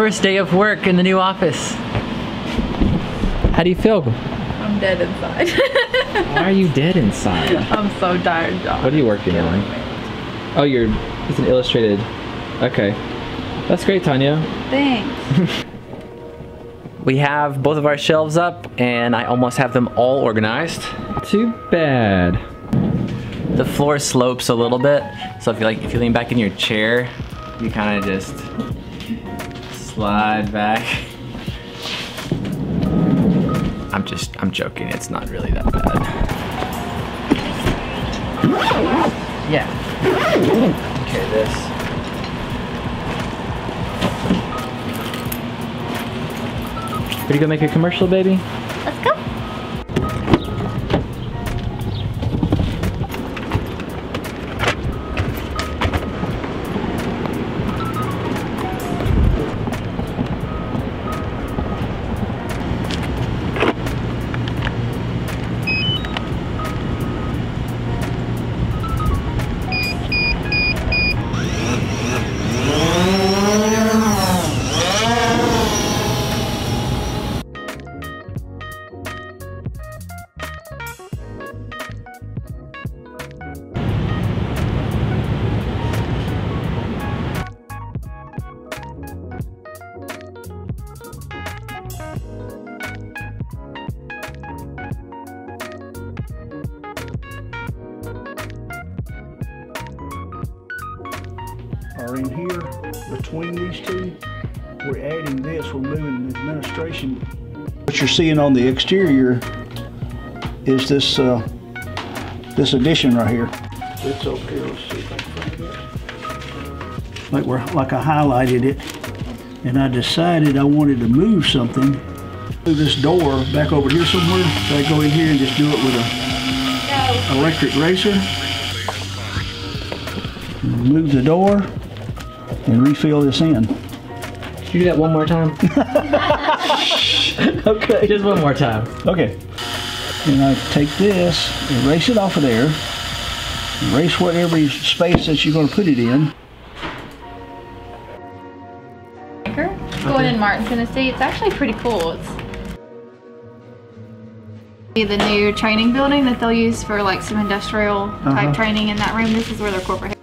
first day of work in the new office. How do you feel? I'm dead inside. Why are you dead inside? I'm so tired, John. What are you working on? Oh, it's an illustrated. Okay. That's great, Tanya. Thanks. We have both of our shelves up and I almost have them all organized. Too bad. The floor slopes a little bit, so if you lean back in your chair, you kind of just slide back. I'm joking, it's not really that bad. Yeah. Okay, this. Ready to go make a commercial, baby? Let's go. Are in here between these two. We're adding this, we're moving the administration. What you're seeing on the exterior is this this addition right here. It's over here, let's see if I can find it. Like I highlighted it, and I decided I wanted to move something. Move this door back over here somewhere, so I go in here and just do it with a electric razor. Move the door and refill this in. Can you do that one more time? Okay. Just one more time. Okay. And I take this, erase it off of there, erase whatever space that you're going to put it in. Going in Martin's, Tennessee. It's actually pretty cool. It's the new training building that they'll use for like some industrial type training in that room. This is where their corporate.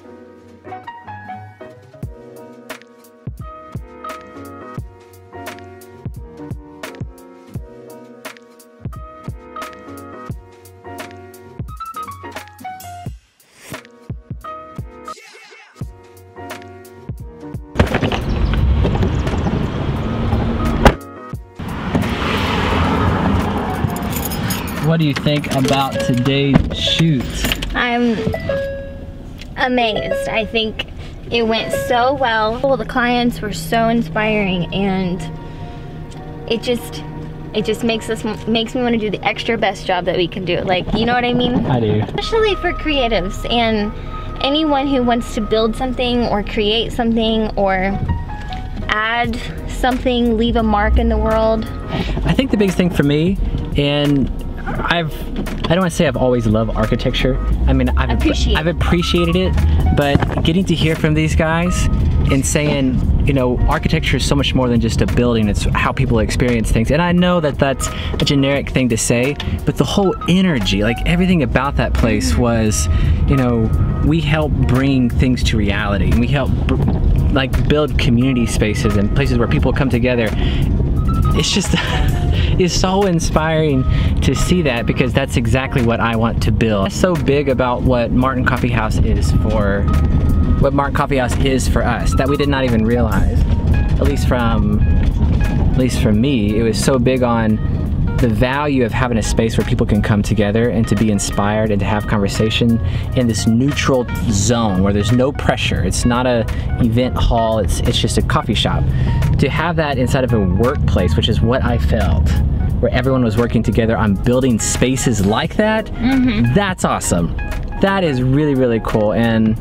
What do you think about today's shoot? I'm amazed. I think it went so well. The clients were so inspiring, and it just makes me want to do the extra best job that we can do. Like, you know what I mean? I do. Especially for creatives and anyone who wants to build something or create something or add something, leave a mark in the world. I think the biggest thing for me, and I don't want to say I've always loved architecture. I mean, I've appreciated it, but getting to hear from these guys and saying, you know, architecture is so much more than just a building. It's how people experience things. And I know that that's a generic thing to say, but the whole energy, like everything about that place was, you know, we help bring things to reality. We help like build community spaces and places where people come together. It's just, it's so inspiring to see that, because that's exactly what I want to build. That's so big about what Martin Coffee House is for, us, that we did not even realize. At least from me, it was so big on the value of having a space where people can come together and to be inspired and to have conversation in this neutral zone where there's no pressure. It's not a event hall, it's just a coffee shop. To have that inside of a workplace, which is what I felt, where everyone was working together on building spaces like that, that's awesome. That is really, really cool, and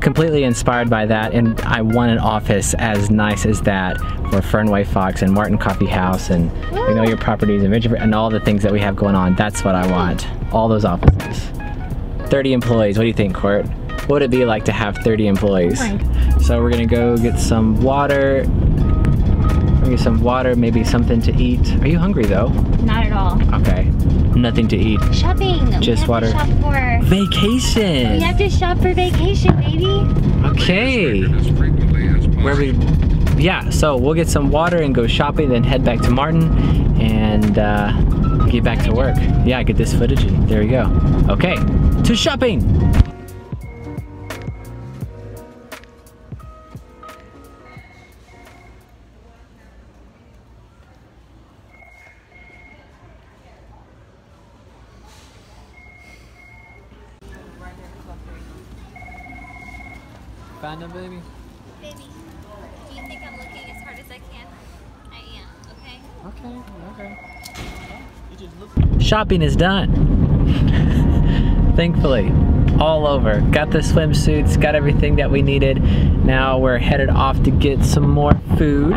completely inspired by that, and I want an office as nice as that for Fernway Fox and Martin Coffee House and you know, your properties and all the things that we have going on. That's what I want. All those offices. 30 employees. What do you think, Court? What would it be like to have 30 employees? So we're gonna go get some water. Maybe some water, maybe something to eat. Are you hungry though? Not at all. Okay. Nothing to eat. Shopping. Just we have water. To shop for. Vacation. We have to shop for vacation, baby. Okay. Where we? Yeah. So we'll get some water and go shopping, then head back to Martin and get back to work. Yeah, get this footage in. There we go. Okay. To shopping. Found them, baby? Baby, do you think I'm looking as hard as I can? I am, okay? Okay. Shopping is done. Thankfully, all over. Got the swimsuits, got everything that we needed. Now we're headed off to get some more food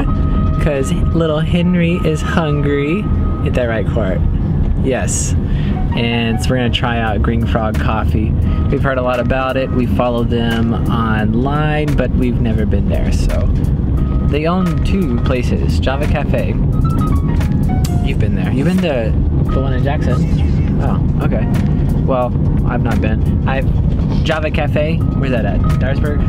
because little Henry is hungry. Get that right, Court? Yes. And so we're gonna try out Green Frog Coffee. We've heard a lot about it. We follow them online, but we've never been there. So they own 2 places, Java Cafe. You've been there. You've been to the one in Jackson? Oh, okay. Well, I've not been. Java Cafe, where's that at? Dyersburg?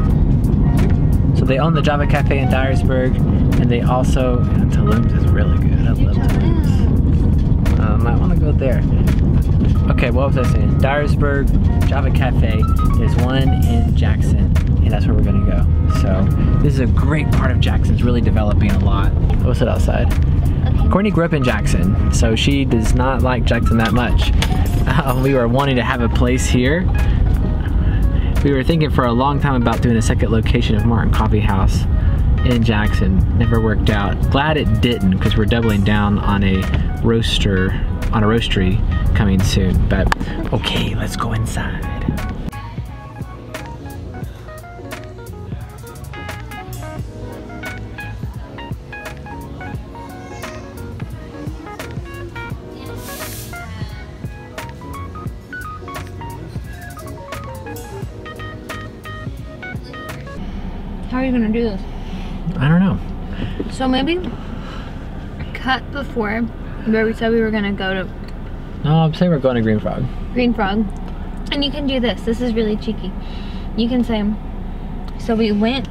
So they own the Java Cafe in Dyersburg, and they also, Tulum's is really good. I love Tulum's. I want to go there. Okay, what was I saying? Dyersburg, Java Cafe. There's one in Jackson, and that's where we're gonna go. So this is a great part of Jackson. It's really developing a lot. What's it outside? Okay. Courtney grew up in Jackson, so she does not like Jackson that much. We were wanting to have a place here. We were thinking for a long time about doing a second location of Martin Coffee House in Jackson. Never worked out. Glad it didn't, because we're doubling down on a roastery coming soon. But okay, let's go inside. How are you gonna do this? I don't know. So maybe cut before where we said we were gonna go to No, I'm saying we're going to Green Frog. Green Frog. And you can do this. This is really cheeky. You can say, so we went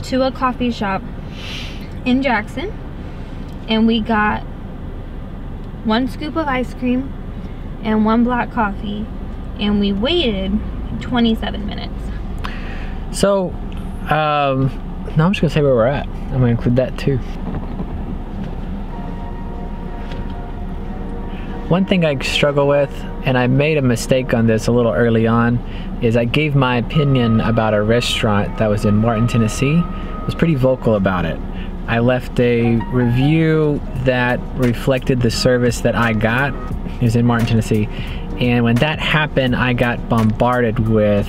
to a coffee shop in Jackson and we got 1 scoop of ice cream and 1 black coffee and we waited 27 minutes. So, no, I'm just gonna say where we're at. I'm gonna include that too. One thing I struggle with, and I made a mistake on this a little early on, is I gave my opinion about a restaurant that was in Martin, Tennessee. I was pretty vocal about it. I left a review that reflected the service that I got. It was in Martin, Tennessee. And when that happened, I got bombarded with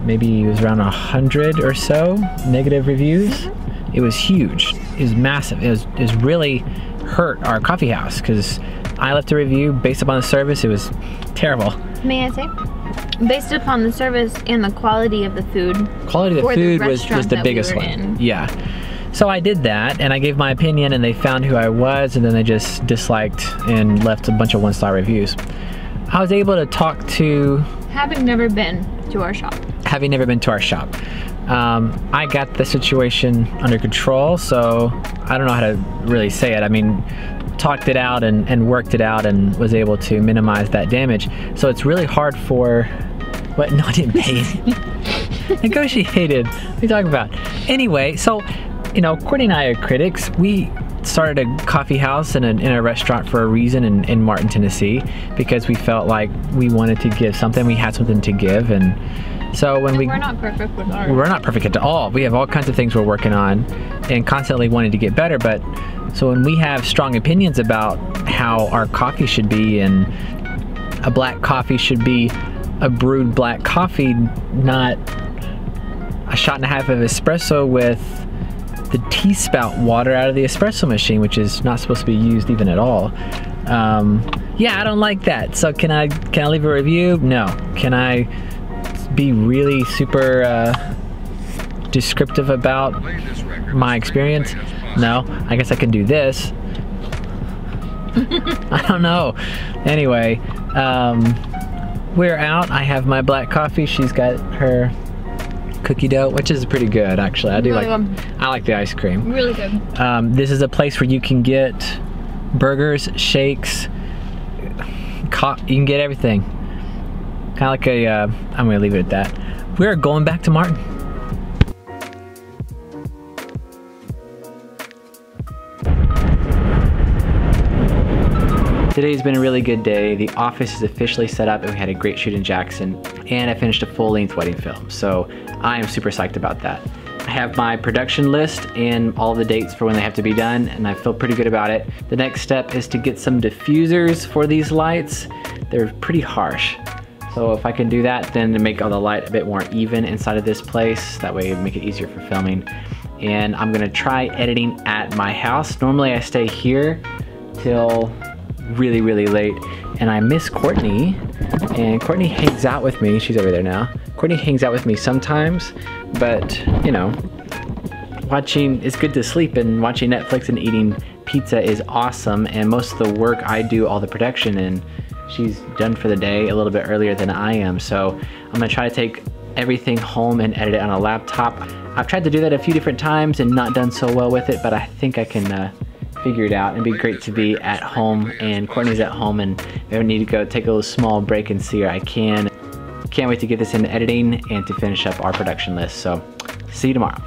maybe it was around 100 or so negative reviews. It was huge. It was massive. It was really hurt our coffee house because I left a review based upon the service. It was terrible. May I say? Based upon the service and the quality of the food. Quality of the food was the biggest one. Yeah. So I did that and I gave my opinion and they found who I was and then they just disliked and left a bunch of 1-star reviews. I was able to talk to... Having never been to our shop. Having never been to our shop. I got the situation under control, so I don't know how to really say it. I mean, talked it out and worked it out and was able to minimize that damage. So it's really hard for... What? No, I didn't pay it. Negotiated. What are you talking about? Anyway, so, you know, Courtney and I are critics. We started a coffee house and a restaurant for a reason in Martin, Tennessee, because we felt like we wanted to give something. We had something to give, and so when we're not perfect with ours. We're not perfect at all. We have all kinds of things we're working on and constantly wanting to get better. But so when we have strong opinions about how our coffee should be, and a black coffee should be a brewed black coffee, not a shot and a half of espresso with the tea spout water out of the espresso machine, which is not supposed to be used even at all. Yeah, I don't like that. So can I leave a review? No. Can I be really super descriptive about my experience? No, I guess I could do this. I don't know. Anyway, we're out. I have my black coffee. She's got her cookie dough, which is pretty good actually. I do really I like the ice cream. Really good. This is a place where you can get burgers, shakes, you can get everything. Kind of like a, I'm gonna leave it at that. We're going back to Martin. Today's been a really good day. The office is officially set up and we had a great shoot in Jackson, and I finished a full-length wedding film. So I am super psyched about that. I have my production list and all the dates for when they have to be done, and I feel pretty good about it. The next step is to get some diffusers for these lights. They're pretty harsh. So if I can do that, then to make all the light a bit more even inside of this place, that way it'll make it easier for filming. And I'm gonna try editing at my house. Normally I stay here till really, really late, and I miss Courtney, and Courtney hangs out with me. She's over there now. Courtney hangs out with me sometimes, but you know, it's good to sleep, and watching Netflix and eating pizza is awesome, and most of the work I do all the production, and she's done for the day a little bit earlier than I am. So I'm gonna try to take everything home and edit it on a laptop. I've tried to do that a few different times and not done so well with it, but I think I can figure it out. It'd be great to be at home, and Courtney's at home, and if I need to go take a little small break and see her, I can. Can't wait to get this into editing and to finish up our production list. So see you tomorrow.